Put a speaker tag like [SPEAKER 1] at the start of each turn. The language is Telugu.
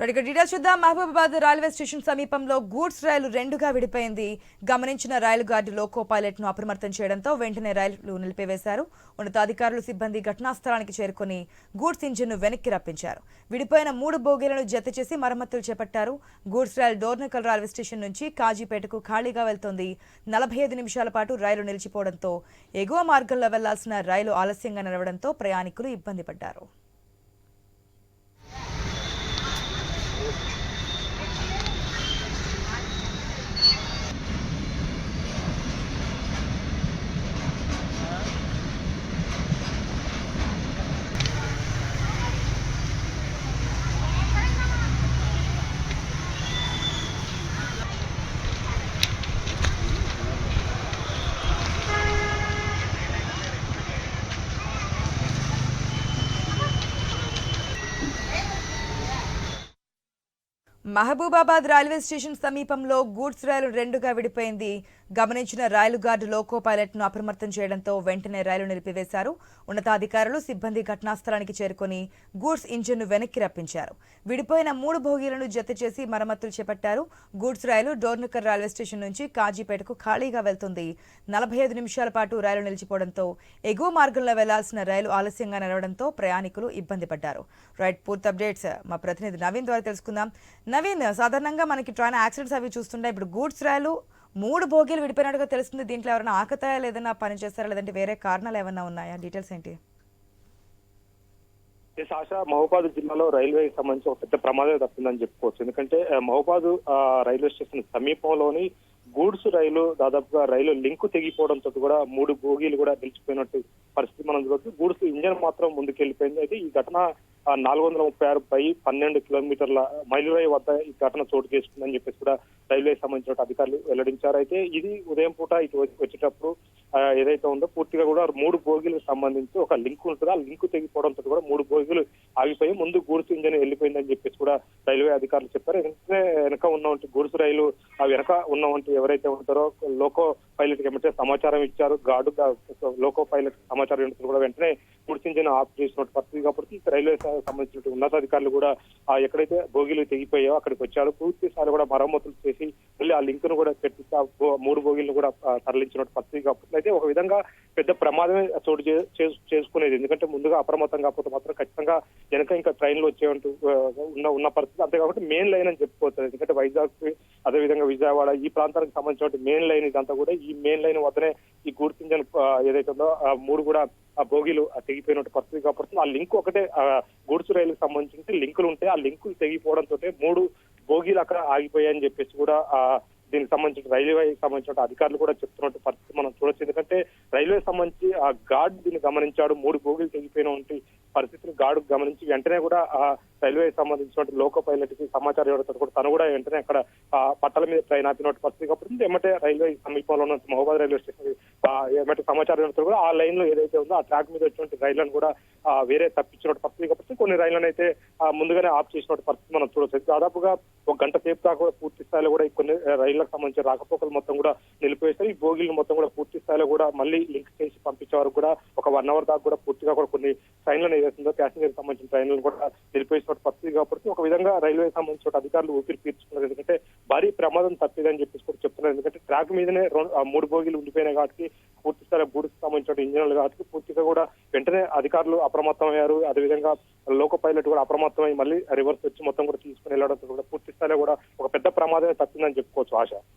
[SPEAKER 1] ఇక డీటెయిల్స్ చూద్దాం. మహబూబాబాద్ రైల్వే స్టేషన్ సమీపంలో గూడ్స్ రైలు రెండుగా విడిపోయింది. గమనించిన రైలు గార్డు లోకో పైలట్ ను అప్రమత్తం చేయడంతో వెంటనే రైలు నిలిపివేశారు. ఉన్నతాధికారులు సిబ్బంది ఘటనా స్థలానికి చేరుకుని గూడ్స్ ఇంజిన్ ను వెనక్కి రప్పించారు. విడిపోయిన 3 బోగీలను జత చేసి మరమ్మతులు చేపట్టారు. గూడ్స్ రైలు డోర్నకల్ రైల్వే స్టేషన్ నుంచి కాజీపేటకు ఖాళీగా వెళ్తోంది. 45 నిమిషాల పాటు రైలు నిలిచిపోవడంతో ఎగువ మార్గంలో వెళ్లాల్సిన రైలు ఆలస్యంగా నడవడంతో ప్రయాణికులు ఇబ్బంది పడ్డారు. మహబూబాబాద్ రైల్వే స్టేషన్ సమీపంలో గూడ్స్ రైలు రెండుగా విడిపోయింది. గమనించిన రైలు గార్డు లోకో పైలట్ ను అప్రమత్తం చేయడంతో వెంటనే రైలు నిలిపివేశారు. ఉన్నతాధికారులు సిబ్బంది ఘటనా స్థలానికి చేరుకుని గూడ్స్ ఇంజిన్ ను వెనక్కి రప్పించారు. విడిపోయిన 3 బోగీలను జత చేసి మరమ్మతులు చేపట్టారు. గూడ్స్ రైలు డోర్నకర్ రైల్వే స్టేషన్ నుంచి కాజీపేటకు ఖాళీగా వెళ్తుంది. 45 నిమిషాల పాటు రైలు నిలిచిపోవడంతో ఎగువ మార్గంలో వెళ్లాల్సిన రైలు ఆలస్యంగా నడవడంతో ప్రయాణికులు ఇబ్బంది పడ్డారు. రైట్, పూర్తి అప్డేట్స్ మా ప్రతినిధి నవీన్ ద్వారా తెలుసుకుందాం. నవీన్, సాధారణంగా మనకి ట్రైన్ యాక్సిడెంట్స్ అవి చూస్తుంటే ఇప్పుడు గూడ్స్ రైలు 3 బోగీలు విడిపోయినట్టుగా తెలుస్తుంది. దీంట్లో ఎవరైనా ఆకతాయాలు ఏదైనా పని చేస్తారా, లేదంటే వేరే కారణాలు ఏమైనా ఉన్నాయా? డీటెయిల్స్ ఏంటి?
[SPEAKER 2] ఆశా, మహబూబాద్ జిల్లాలో రైల్వేకి సంబంధించి ఒక పెద్ద ప్రమాదం తప్పిందని చెప్పుకోవచ్చు. ఎందుకంటే మహబూబాద్ రైల్వే స్టేషన్ సమీపంలోని గూడ్స్ రైలు దాదాపుగా రైలు లింకు తెగిపోవడంతో కూడా 3 బోగీలు కూడా నిలిచిపోయినట్టు పరిస్థితి మనం చూడవచ్చు. గూడ్స్ ఇంజన్ మాత్రం ముందుకెళ్లిపోయింది. అయితే ఈ ఘటన 436/12 కిలోమీటర్ల మైలురాయి వద్ద ఈ ఘటన చోటు చేసుకుందని చెప్పేసి కూడా రైల్వేకి సంబంధించిన అధికారులు వెల్లడించారు. అయితే ఇది ఉదయం పూట ఇటు వచ్చేటప్పుడు ఏదైతే ఉందో పూర్తిగా కూడా 3 బోగీలకు సంబంధించి ఒక లింక్ ఉంటుంది. ఆ లింక్ తెగిపోవడంతో కూడా 3 బోగీలు ఆగిపోయి ముందు గూడ్స్ ఇంజన్ వెళ్ళిపోయిందని చెప్పేసి కూడా రైల్వే అధికారులు చెప్పారు. వెనక ఉన్నటువంటి గూడ్స్ రైలు వెనక ఉన్నటువంటి ఎవరైతే ఉంటారో లోకో పైలట్ కి సమాచారం ఇచ్చారు. గార్డు లోకో పైలట్ సమాచారం ఇచ్చిన కూడా వెంటనే గూడ్స్ ఇంజన్ ఆఫ్ చేసినట్టు పరిస్థితి కాబట్టి రైల్వే సంబంధించిన ఉన్నతాధికారులు కూడా ఎక్కడైతే బోగీలు తెగిపోయాయో అక్కడికి వచ్చారు. పూర్తి స్థాయిలో కూడా మరమ్మతులు చేసి మళ్ళీ ఆ లింక్ ను కూడా పెట్టి 3 బోగీలను కూడా తరలించినట్టు పరిస్థితి కాబట్టి అయితే ఒక విధంగా పెద్ద ప్రమాదమే చోటు చేసుకునేది. ఎందుకంటే ముందుగా అప్రమత్తం కాకపోతే మాత్రం ఖచ్చితంగా వెనక ఇంకా ట్రైన్లు వచ్చేవంటూ ఉన్న పరిస్థితి. అంతేకాకుండా మెయిన్ లైన్ అని చెప్పుకోవచ్చు. ఎందుకంటే వైజాగ్ అదేవిధంగా విజయవాడ ఈ ప్రాంతానికి సంబంధించిన మెయిన్ లైన్ ఇదంతా కూడా ఈ మెయిన్ లైన్ వద్దనే ఈ గూడ్స్ ఇంజన్ ఏదైతే ఉందో 3 కూడా ఆ బోగీలు తెగిపోయినట్టు పరిస్థితి కాబట్టి ఆ లింక్ ఒకటే గూడ్స్ రైలుకు సంబంధించి లింకులు ఉంటే ఆ లింకులు తెగిపోవడంతో 3 బోగీలు అక్కడ ఆగిపోయాయని చెప్పేసి కూడా దీనికి సంబంధించిన రైల్వేకి సంబంధించిన అధికారులు కూడా చెప్తున్నట్టు పరిస్థితి మనం చూడొచ్చు. ఎందుకంటే రైల్వే సంబంధించి ఆ గార్డు దీన్ని గమనించాడు. 3 బోగీలు తెగిపోయిన పరిస్థితిని గార్డు గమనించి వెంటనే కూడా ఆ రైల్వేకి సంబంధించిన లోకో పైలట్ కి సమాచారం ఇవ్వడంతో కూడా తను కూడా వెంటనే అక్కడ పట్టాల మీద ట్రైన్ ఆపినట్టు పరిస్థితి కాబట్టి ఎమ్మటే రైల్వే సమీపంలో ఉన్న మహబూబాద్ రైల్వే స్టేషన్ ఏమంటే సమాచారం ఇవ్వడంతో కూడా ఆ లైన్ లో ఏదైతే ఉందో ఆ ట్రాక్ మీద వచ్చినటువంటి రైళ్లను కూడా వేరే తప్పించినట్టు పరిస్థితి కాబట్టి కొన్ని రైళ్లను అయితే ముందుగానే ఆఫ్ చేసినట్టు పరిస్థితి మనం చూడవచ్చు. దాదాపుగా 1 గంట సేపు దాకా కూడా పూర్తి స్థాయిలో కూడా కొన్ని రైళ్లకు సంబంధించిన రాకపోకలు మొత్తం కూడా నిలిపివేస్తారు. ఈ బోగీలను మొత్తం కూడా పూర్తి స్థాయిలో కూడా మళ్ళీ లింక్ చేసి పంపించే వరకు కూడా ఒక 1 అవర్ దాకా కూడా పూర్తిగా కూడా కొన్ని ట్రైన్లను ఏదైతుందో ప్యాసింజర్ సంబంధించిన ట్రైన్లను కూడా నిలిపివేసిన పరిస్థితి కాబట్టి ఒక విధంగా రైల్వే సంబంధించిన అధికారులు ఊపిరి పీల్చుకున్నారు. ఎందుకంటే భారీ ప్రమాదం తప్పిదని చెప్పేసి కూడా చెప్తున్నారు. ఎందుకంటే ట్రాక్ మీదనే 3 బోగీలు ఉండిపోయినాయి కాబట్టి పూర్తి స్థాయిలో గూడ్స్ సంబంధించిన ఇంజన్లు కాబట్టి పూర్తిగా కూడా వెంటనే అధికారులు అప్రమత్తం అయ్యారు. అదేవిధంగా లోకో పైలట్ కూడా అప్రమత్తమై మళ్ళీ రివర్స్ వచ్చి మొత్తం కూడా తీసుకుని వెళ్ళడంతో కూడా పూర్తి స్థాయిలో కూడా ఒక పెద్ద ప్రమాదమే తప్పిందని చెప్పుకోవచ్చు. ఆశ.